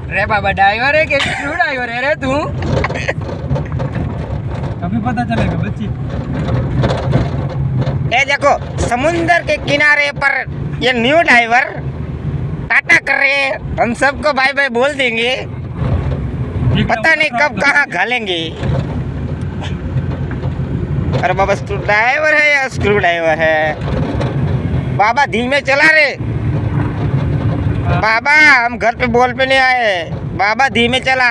रे बाबा ड्राइवर है कि स्क्रू ड्राइवर है रे तू? अभी पता चलेगा बच्ची। ये देखो समुंदर के किनारे पर ये न्यू ड्राइवर टाटा कर रहे हैं। हम सबको बाय बाय बोल देंगे, पता नहीं कब कहाँ घालेंगे। अरे बाबा स्क्रू ड्राइवर है या स्क्रू ड्राइवर है? बाबा धीमे चला रे बाबा, हम घर पे बोल पे नहीं आए। बाबा धीमे चला।